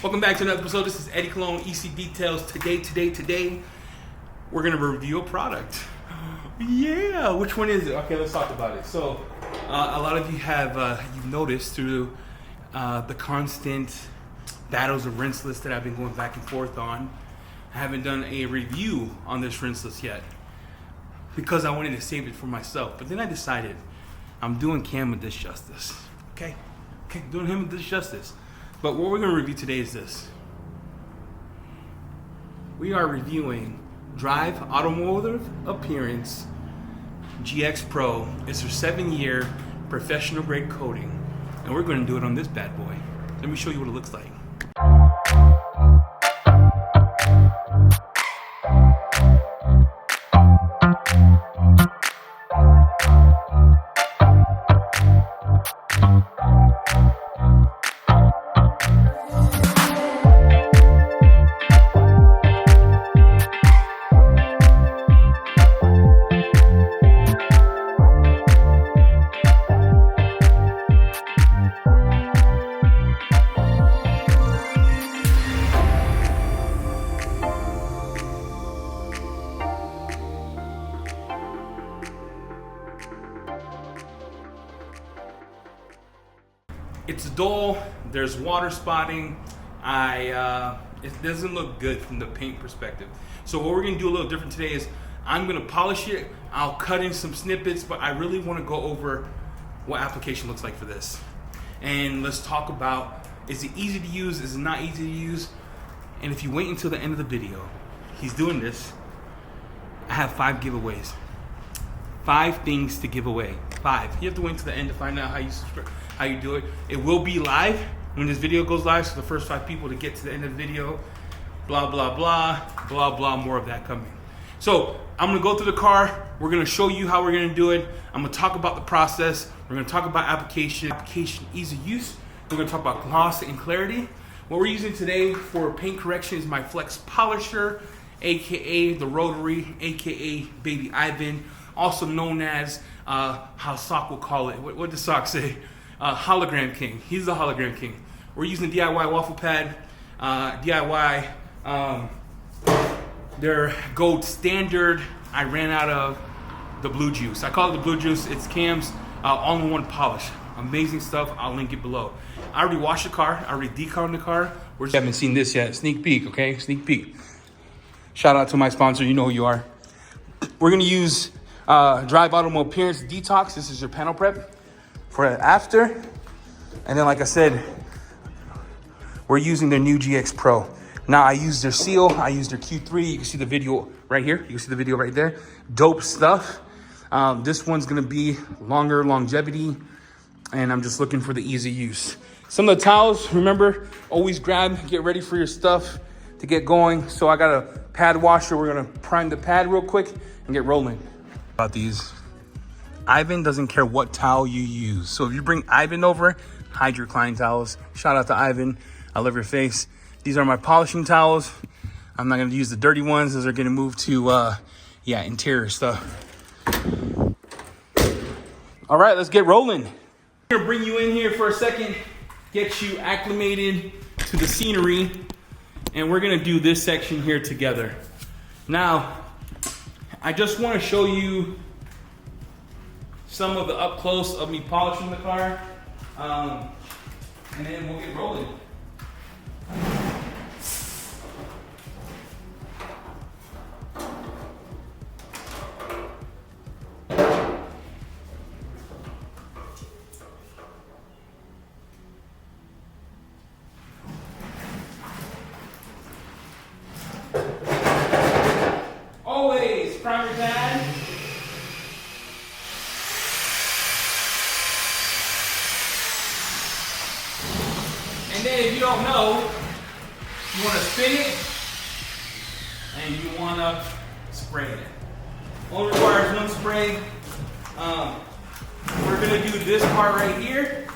Welcome back to another episode. This is Eddie Cologne, EC Details. Today, we're gonna review a product. Yeah, which one is it? Okay, let's talk about it. So, a lot of you have you've noticed through the constant battles of rinseless that I've been going back and forth on. I haven't done a review on this rinseless yet because I wanted to save it for myself. But then I decided I'm doing Cam a disjustice. Okay, doing him a disjustice. But what we're going to review today is this. We are reviewing Drive Automotive Appearance GX Pro. It's their 7-year professional grade coating. And we're going to do it on this bad boy. Let me show you what it looks like. It's dull, there's water spotting, it doesn't look good from the paint perspective. So what we're gonna do a little different today is I'm gonna polish it, I'll cut in some snippets, but I really wanna go over what application looks like for this. And let's talk about, is it easy to use, is it not easy to use? And if you wait until the end of the video, he's doing this, I have 5 giveaways. 5 things to give away. 5. You have to wait until the end to find out how you subscribe, how you do it. It will be live when this video goes live, so the first 5 people to get to the end of the video, blah, blah, blah, blah, blah, more of that coming. So I'm gonna go through the car, we're gonna show you how we're gonna do it, I'm gonna talk about the process, we're gonna talk about application, ease of use, we're gonna talk about gloss and clarity. What we're using today for paint correction is my Flex Polisher, AKA the Rotary, AKA Baby Ivan, also known as, how Sock will call it. What does Sock say? Hologram King. He's the Hologram King. We're using DIY Waffle Pad. DIY, their gold standard. I ran out of the blue juice. I call it the blue juice. It's Cam's all-in-one polish. Amazing stuff. I'll link it below. I already washed the car. I already deconned the car. We haven't seen this yet. Sneak peek, okay? Sneak peek. Shout out to my sponsor. You know who you are. We're going to use Drive Automobile Appearance Detox. This is your panel prep for after. And then, like I said, we're using their new GX Pro. Now, I use their seal. I use their Q3. You can see the video right here. You can see the video right there. Dope stuff. This one's going to be longer longevity. And I'm just looking for the easy use. Some of the towels, remember, always grab, get ready for your stuff to get going. So I got a pad washer. We're going to prime the pad real quick and get rolling. About these, Ivan doesn't care what towel you use. So if you bring Ivan over, hide your client towels. Shout out to Ivan. I love your face. These are my polishing towels. I'm not going to use the dirty ones. Those are going to move to, interior stuff. All right, let's get rolling. I'm going to bring you in here for a second, get you acclimated to the scenery, and we're going to do this section here together. Now, I just want to show you some of the up close of me polishing the car, and then we'll get rolling. Always primer pad. And then if you don't know, you want to spin it and you want to spray it. Only requires one spray. We're going to do this part right here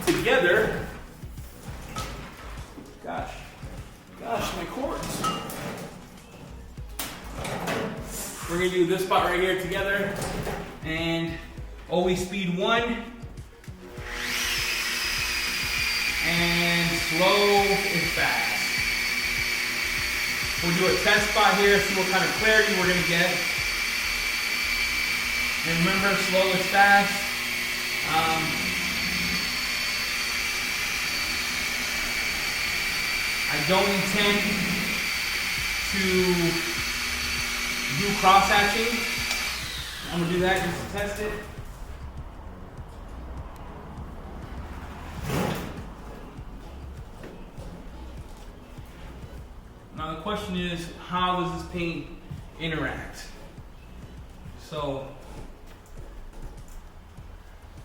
together. Gosh, my cords. We're gonna do this spot right here together, and always speed 1, and slow and fast. We'll do a test spot here, see what kind of clarity we're gonna get. And remember, slow is fast. I don't intend to do cross hatching. I'm gonna do that just to test it. Now the question is, how does this paint interact? So,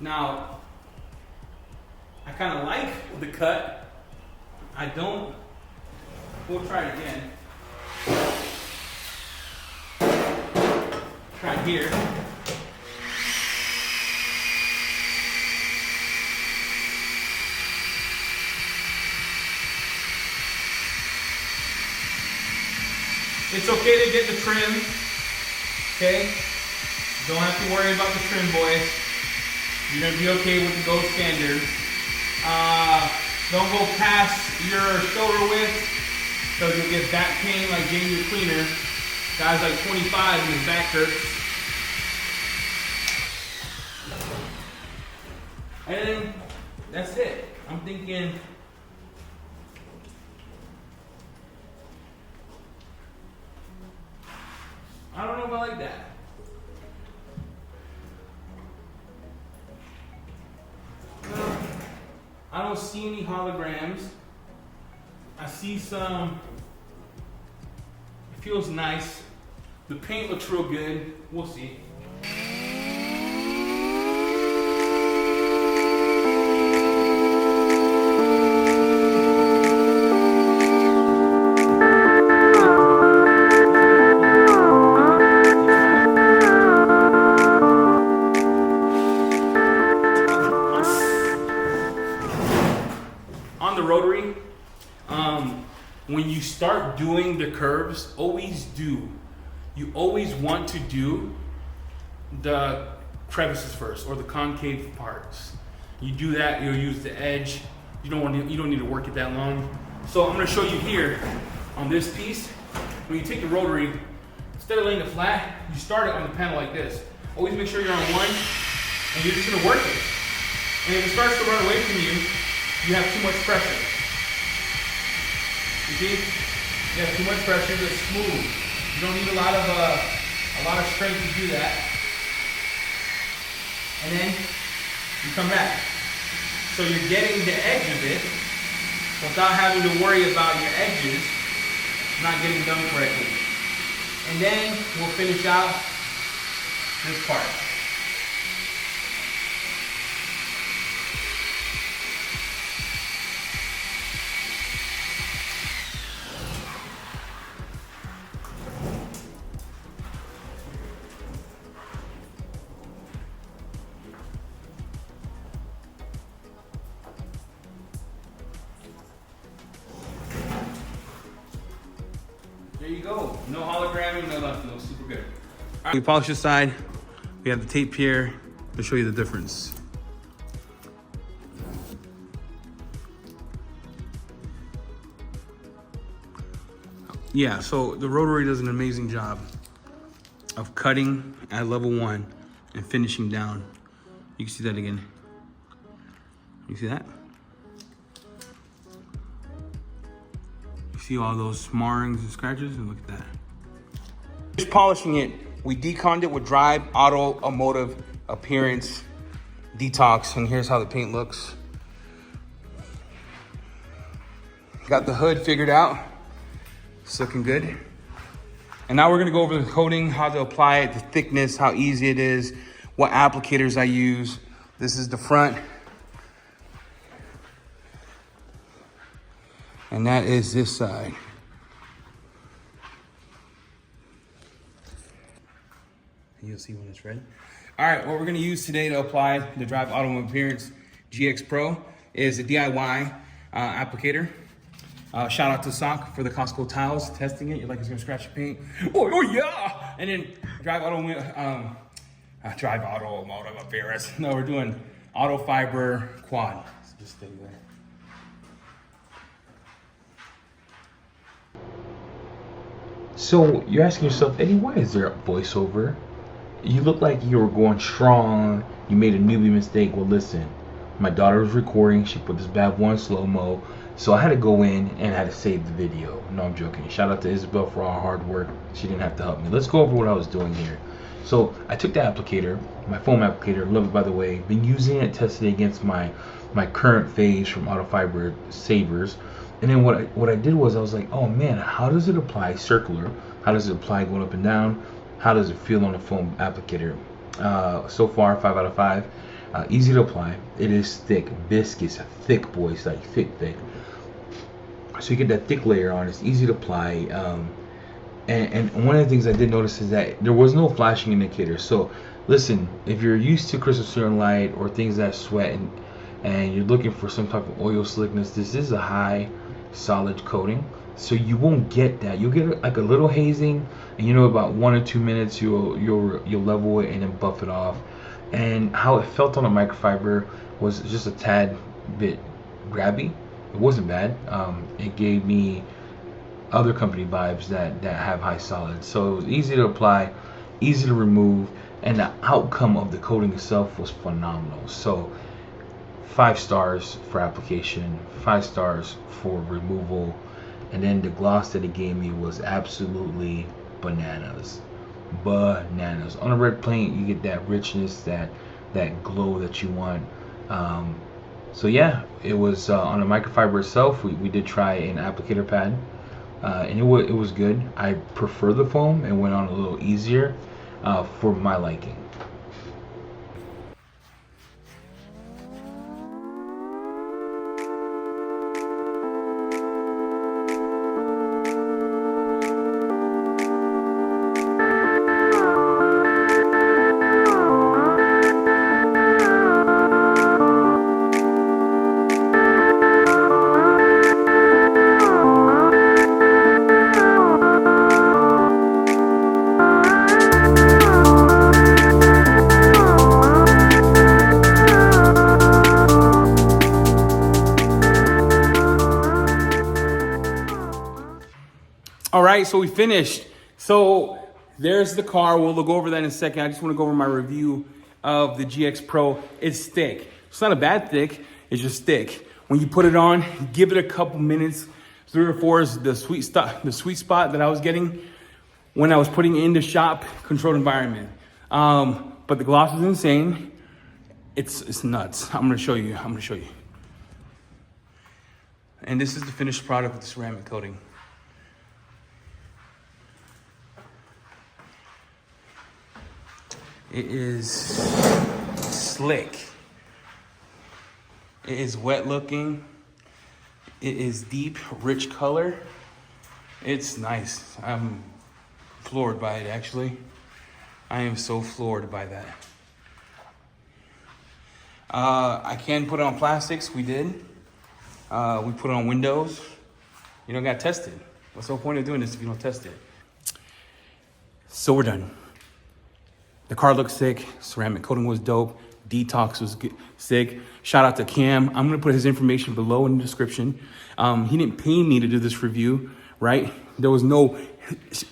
now, I kind of like the cut. I don't. We'll try it again. Try it here. It's okay to get the trim, okay? Don't have to worry about the trim, boys. You're gonna be okay with the gold standard. Don't go past your shoulder width, because you'll get back pain like Jamie the Cleaner. Guy's like 25 and his back hurts. And then that's it. I'm thinking, I don't know if I like that. I don't see any holograms. I see some. It feels nice. The paint looks real good. We'll see. On the Rotary, when you start doing the curves, you always want to do the crevices first, or the concave parts. You do that, you'll use the edge. You don't need to work it that long. So I'm going to show you here on this piece. When you take the Rotary, instead of laying it flat, you start it on the panel like this. Always make sure you're on one, and you're just going to work it. And if it starts to run away from you, you have too much pressure. You see? You have too much pressure, it's smooth. You don't need a lot of strength to do that. And then you come back. So you're getting the edge of it without having to worry about your edges not getting done correctly. And then we'll finish out this part. There you go. No hologramming, no nothing. Looks super good. All right. We polish this side. We have the tape here to show you the difference. Yeah, so the Rotary does an amazing job of cutting at level 1 and finishing down. You can see that again. You see that? See all those marrings and scratches, and look at that. Just polishing it, we deconned it with Drive Automotive Appearance Detox, and here's how the paint looks. Got the hood figured out. It's looking good. And now we're gonna go over the coating, how to apply it, the thickness, how easy it is, what applicators I use. This is the front. And that is this side. You'll see when it's ready. All right, what we're gonna use today to apply the Drive Automotive Appearance GX Pro is a DIY applicator. Shout out to Sock for the Costco tiles, testing it. You're like, it's gonna scratch your paint. Oh yeah! And then Drive Automotive Appearance. No, we're doing Auto Fiber Quad. So just stay there. So you're asking yourself, Eddie, why is there a voiceover? You look like you were going strong. You made a newbie mistake. Well, listen, my daughter was recording. She put this bad boy in slow mo. So I had to go in and I had to save the video. No, I'm joking. Shout out to Isabel for all her hard work. She didn't have to help me. Let's go over what I was doing here. So I took the applicator, my foam applicator. Love it, by the way. Been using it, tested it against my current phase from Auto Fiber Savers. And then what I did was I was like, oh man, how does it apply circular? How does it apply going up and down? How does it feel on the foam applicator? So far, 5 out of 5. Easy to apply. It is thick, viscous, thick, boys, like thick. So you get that thick layer on. It's easy to apply. And one of the things I did notice is that there was no flashing indicator. So listen, if you're used to crystal clear light or things that sweat and you're looking for some type of oil slickness, this is a high solid coating, so you won't get that. You'll get like a little hazing, and about 1 or 2 minutes you'll level it and then buff it off. And how it felt on the microfiber was just a tad bit grabby. It wasn't bad. It gave me other company vibes that have high solids. So it was easy to apply, easy to remove, and the outcome of the coating itself was phenomenal. So 5 stars for application, 5 stars for removal, and then the gloss that it gave me was absolutely bananas. On a red paint, you get that richness, that glow that you want. So yeah, it was on the microfiber itself. We did try an applicator pad, and it was good. I prefer the foam. It went on a little easier for my liking. All right, so we finished. So there's the car. We'll go over that in a second. I just want to go over my review of the GX Pro. It's thick. It's not a bad thick. It's just thick. When you put it on, give it a couple minutes. 3 or 4 is the sweet spot that I was getting when I was putting it in the shop controlled environment. But the gloss is insane. It's nuts. I'm gonna show you. And this is the finished product with the ceramic coating. It is slick. It is wet looking. It is deep, rich color. It's nice. I'm floored by it, actually. I am so floored by that. I can put it on plastics. We did. We put it on windows. You don't got tested. What's the point of doing this if you don't test it? So we're done. The car looks sick. Ceramic coating was dope. Detox was sick. Shout out to Cam. I'm gonna put his information below in the description. He didn't pay me to do this review, right? There was no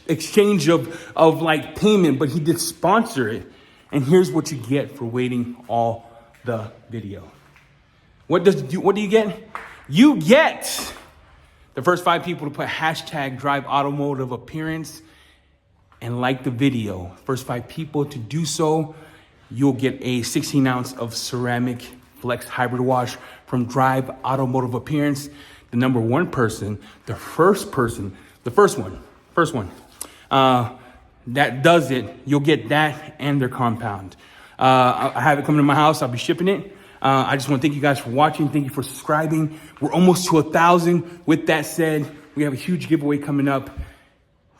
exchange of like payment, but he did sponsor it. And here's what you get for waiting all the video. What do you get? You get the first 5 people to put hashtag drive automotive appearance and like the video. First 5 people to do so, you'll get a 16 ounce of ceramic flex hybrid wash from Drive Automotive Appearance. The number 1 person, the first one that does it, you'll get that and their compound. I have it coming to my house. I'll be shipping it. I just want to thank you guys for watching. Thank you for subscribing. We're almost to 1,000. With that said, we have a huge giveaway coming up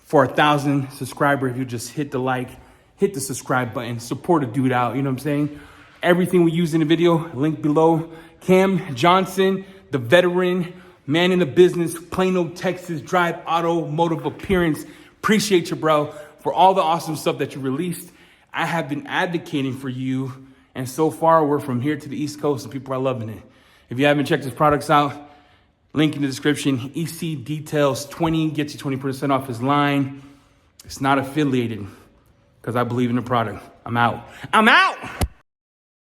for 1,000 subscribers. If you just hit the like, hit the subscribe button, support a dude out. You know what I'm saying? Everything we use in the video, link below. Cam Johnson, the veteran, man in the business, Plano, Texas, Drive Automotive Appearance. Appreciate you, bro, for all the awesome stuff that you released. I have been advocating for you, and so far we're from here to the East Coast and people are loving it. If you haven't checked his products out, link in the description. EC Details 20 gets you 20% off his line. It's not affiliated because I believe in the product. I'm out. I'm out!